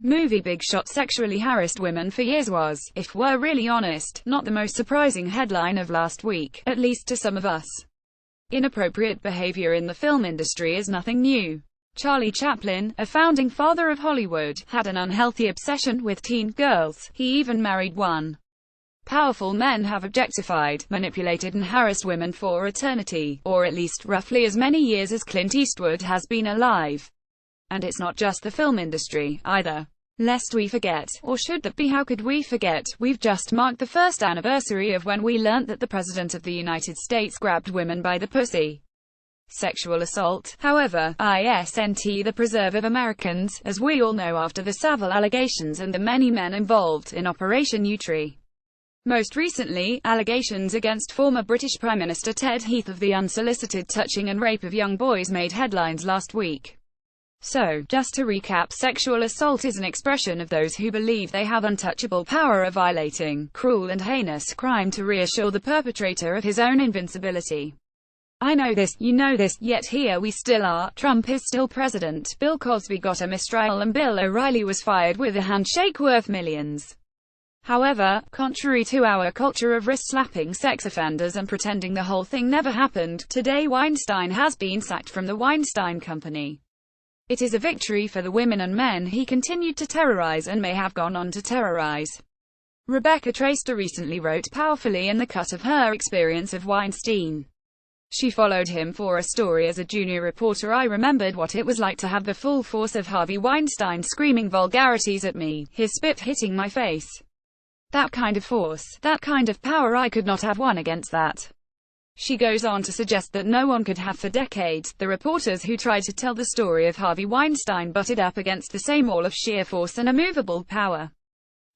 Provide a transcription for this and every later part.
movie Big Shot sexually harassed women for years was, if we're really honest, not the most surprising headline of last week, at least to some of us. Inappropriate behavior in the film industry is nothing new. Charlie Chaplin, a founding father of Hollywood, had an unhealthy obsession with teen girls. He even married one. Powerful men have objectified, manipulated and harassed women for eternity, or at least roughly as many years as Clint Eastwood has been alive. And it's not just the film industry, either. Lest we forget, or should that be how could we forget, we've just marked the first anniversary of when we learnt that the President of the United States grabbed women by the pussy. Sexual assault, however, isn't the preserve of Americans, as we all know after the Savile allegations and the many men involved in Operation Yewtree. Most recently, allegations against former British Prime Minister Ted Heath of the unsolicited touching and rape of young boys made headlines last week. So, just to recap, sexual assault is an expression of those who believe they have untouchable power of violating, cruel and heinous crime to reassure the perpetrator of his own invincibility. I know this, you know this, yet here we still are. Trump is still president, Bill Cosby got a mistrial and Bill O'Reilly was fired with a handshake worth millions. However, contrary to our culture of wrist-slapping sex offenders and pretending the whole thing never happened, today Weinstein has been sacked from the Weinstein Company. It is a victory for the women and men he continued to terrorize and may have gone on to terrorize. Rebecca Traister recently wrote powerfully in the cut of her experience of Weinstein. She followed him for a story as a junior reporter. I remembered what it was like to have the full force of Harvey Weinstein screaming vulgarities at me, his spit hitting my face. That kind of force, that kind of power, I could not have won against that. She goes on to suggest that no one could have for decades. The reporters who tried to tell the story of Harvey Weinstein butted up against the same wall of sheer force and immovable power.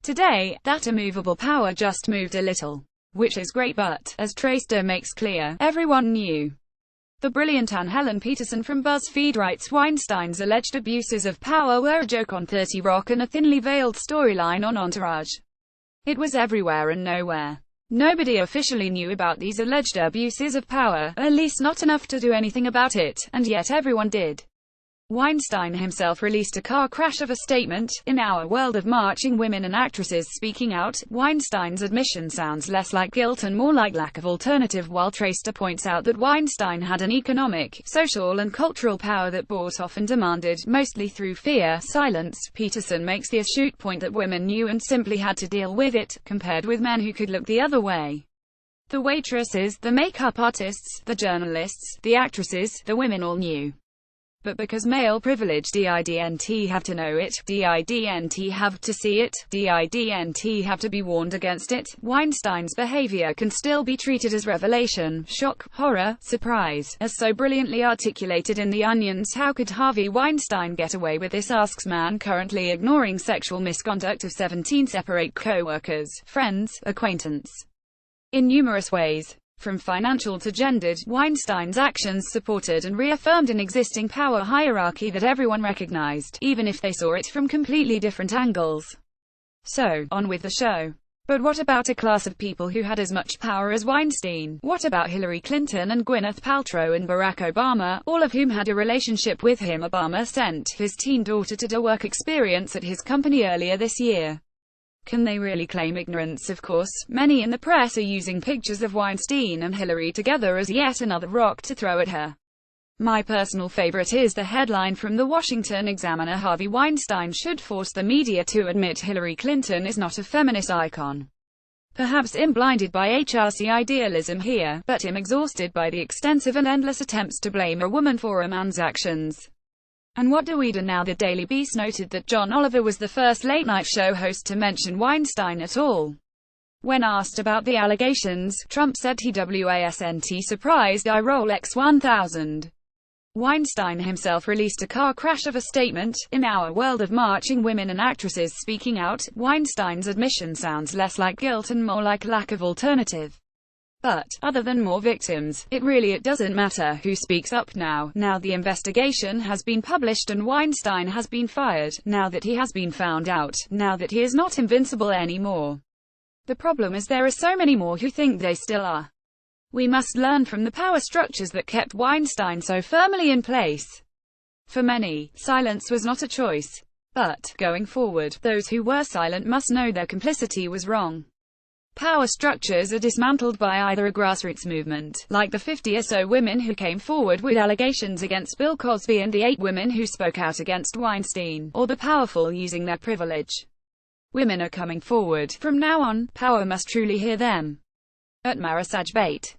Today, that immovable power just moved a little. Which is great, but, as Traister makes clear, everyone knew. The brilliant Anne-Helen Petersen from BuzzFeed writes Weinstein's alleged abuses of power were a joke on 30 Rock and a thinly veiled storyline on Entourage. It was everywhere and nowhere. Nobody officially knew about these alleged abuses of power, at least not enough to do anything about it, and yet everyone did. Weinstein himself released a car crash of a statement. In our world of marching women and actresses speaking out, Weinstein's admission sounds less like guilt and more like lack of alternative, while Traister points out that Weinstein had an economic, social and cultural power that bought off and demanded, mostly through fear, silence. Petersen makes the astute point that women knew and simply had to deal with it, compared with men who could look the other way. The waitresses, the makeup artists, the journalists, the actresses, the women all knew. But because male privilege didn't have to know it, didn't have to see it, didn't have to be warned against it, Weinstein's behavior can still be treated as revelation, shock, horror, surprise, as so brilliantly articulated in The Onion's How Could Harvey Weinstein Get Away with This, asks man currently ignoring sexual misconduct of 17 separate co-workers, friends, acquaintance. In numerous ways. From financial to gendered, Weinstein's actions supported and reaffirmed an existing power hierarchy that everyone recognized, even if they saw it from completely different angles. So, on with the show. But what about a class of people who had as much power as Weinstein? What about Hillary Clinton and Gwyneth Paltrow and Barack Obama, all of whom had a relationship with him? Obama sent his teen daughter to do work experience at his company earlier this year. Can they really claim ignorance? Of course, many in the press are using pictures of Weinstein and Hillary together as yet another rock to throw at her. My personal favorite is the headline from the Washington Examiner: Harvey Weinstein should force the media to admit Hillary Clinton is not a feminist icon. Perhaps I'm blinded by HRC idealism here, but I'm exhausted by the extensive and endless attempts to blame a woman for a man's actions. And what do we do now? The Daily Beast noted that John Oliver was the first late-night show host to mention Weinstein at all. When asked about the allegations, Trump said he wasn't surprised. I roll X1000. Weinstein himself released a car crash of a statement. In our world of marching women and actresses speaking out, Weinstein's admission sounds less like guilt and more like lack of alternative. But, other than more victims, it doesn't matter who speaks up now. Now the investigation has been published and Weinstein has been fired, now that he has been found out, now that he is not invincible anymore. The problem is there are so many more who think they still are. We must learn from the power structures that kept Weinstein so firmly in place. For many, silence was not a choice. But, going forward, those who were silent must know their complicity was wrong. Power structures are dismantled by either a grassroots movement, like the 50 or so women who came forward with allegations against Bill Cosby and the 8 women who spoke out against Weinstein, or the powerful using their privilege. Women are coming forward. From now on, power must truly hear them. At Marasaj Bait.